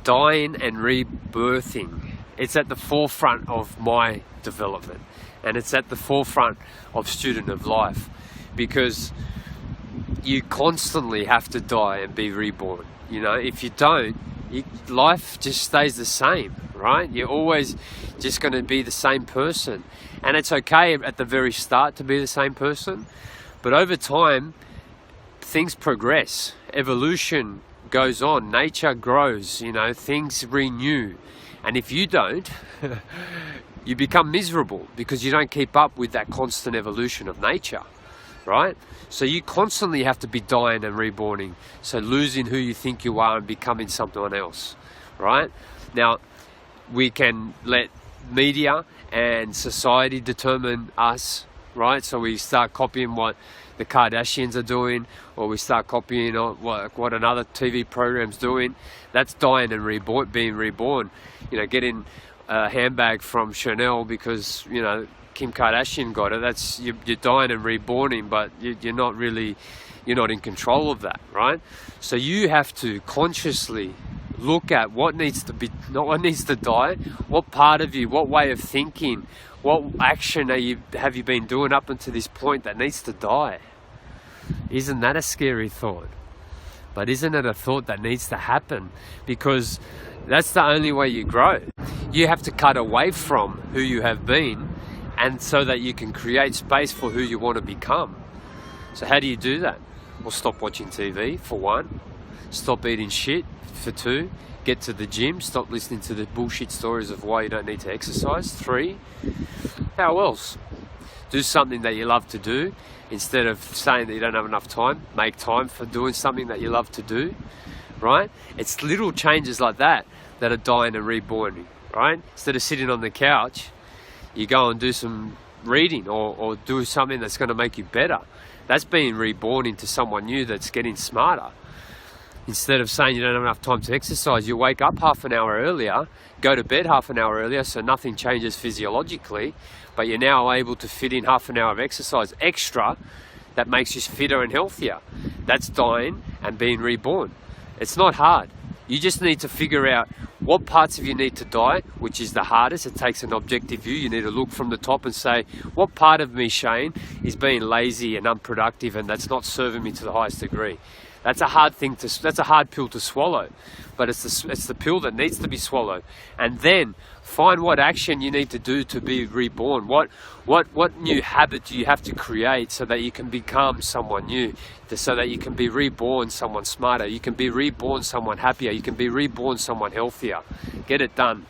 dying and rebirthing. It's at the forefront of my development, and it's at the forefront of student of life, because you constantly have to die and be reborn. You know, if you don't, life just stays the same, right? You're always just going to be the same person, and it's okay at the very start to be the same person, but over time things progress, evolution goes on, nature grows, you know, things renew. And if you don't, you become miserable because you don't keep up with that constant evolution of nature, right? So you constantly have to be dying and reborning, so losing who you think you are and becoming someone else, right? Now, we can let media and society determine us, right? So we start copying what the Kardashians are doing, or we start copying what another TV program's doing. That's dying and being reborn. You know, getting a handbag from Chanel because, you know, Kim Kardashian got it. That's you're dying and reborning, but you're not in control of that, right? So you have to consciously look at what needs to be, not what needs to die. What part of you, what way of thinking, what action have you been doing up until this point that needs to die? Isn't that a scary thought? But isn't it a thought that needs to happen? Because that's the only way you grow. You have to cut away from who you have been, and so that you can create space for who you want to become. So how do you do that? Well, stop watching TV, for one. Stop eating shit, for two. Get to the gym. Stop listening to the bullshit stories of why you don't need to exercise. 3, how else? Do something that you love to do. Instead of saying that you don't have enough time, make time for doing something that you love to do, right? It's little changes like that that are dying and reborning, right? Instead of sitting on the couch, you go and do some reading or do something that's going to make you better. That's being reborn into someone new that's getting smarter. Instead of saying you don't have enough time to exercise, you wake up half an hour earlier, go to bed half an hour earlier, so nothing changes physiologically, but you're now able to fit in half an hour of exercise extra that makes you fitter and healthier. That's dying and being reborn. It's not hard. You just need to figure out what parts of you need to die, which is the hardest. It takes an objective view. You need to look from the top and say, what part of me, Shane, is being lazy and unproductive, and that's not serving me to the highest degree. That's a hard pill to swallow, but it's the pill that needs to be swallowed. And then find what action you need to do to be reborn. What new habit do you have to create so that you can become someone new, so that you can be reborn someone smarter, you can be reborn someone happier, you can be reborn someone healthier. Get it done.